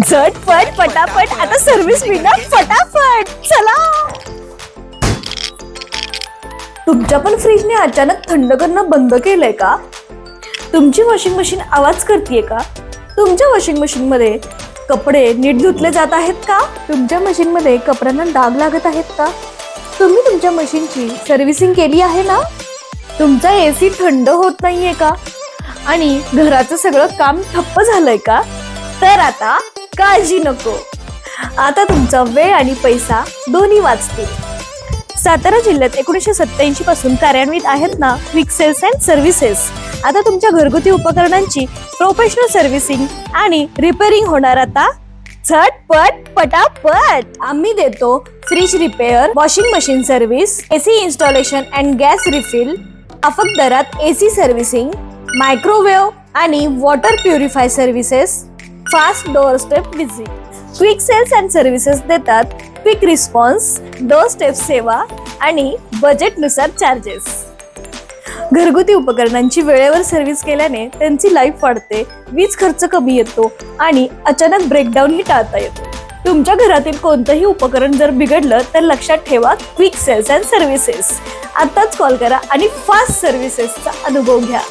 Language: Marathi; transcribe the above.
झटपट पटापट आता सर्व्हिस मिळणार फटाफट. चला. तुमच्या पण फ्रीजने अचानक थंड करणं बंद केलंय का? तुमची वॉशिंग मशीन आवाज करतेय का? तुमच्या वॉशिंग मशीन मध्ये कपडे नीट धुतले जात आहेत का? तुमच्या मशीन मध्ये कपड्यांना डाग लागत आहेत का? तुम्ही तुमच्या मशीनची सर्व्हिसिंग केली आहे ना? तुमचा एसी थंड होत नाहीये का? आणि घराचं सगळं काम ठप्प झालंय का? तर आता काळजी नको. आता तुमचा वेळ आणि पैसा दोन्ही वाचतील. सातारा जिल्ह्यात 1987 पासून कार्यान्वित आहेत ना क्विक सेल्स अँड सर्व्हिसेस. आता तुमच्या घरगुती उपकरणांची प्रोफेशनल सर्व्हिसिंग आणि रिपेअरिंग होणार आता झटपट पटापट. आम्ही देतो fridge repair, washing machine service, AC installation and gas refill, माफक दरात एसी सर्व्हिसिंग, मायक्रोवेव्ह आणि water purify services, fast doorstep visit. Quick sales and services देतात क्विक रिस्पॉन्स, डोअर स्टेप सेवा आणि बजेटनुसार चार्जेस. घरगुती उपकरणांची वेळेवर सर्व्हिस केल्याने त्यांची लाईफ वाढते, वीज खर्च कमी येतो आणि अचानक ब्रेकडाऊन ही टाळता येतो. तुमच्या घरातील कोणतंही उपकरण जर बिघडलं तर लक्षात ठेवा क्विक सेल्स अँड सर्व्हिसेस. आताच कॉल करा आणि फास्ट सर्व्हिसेसचा अनुभव घ्या.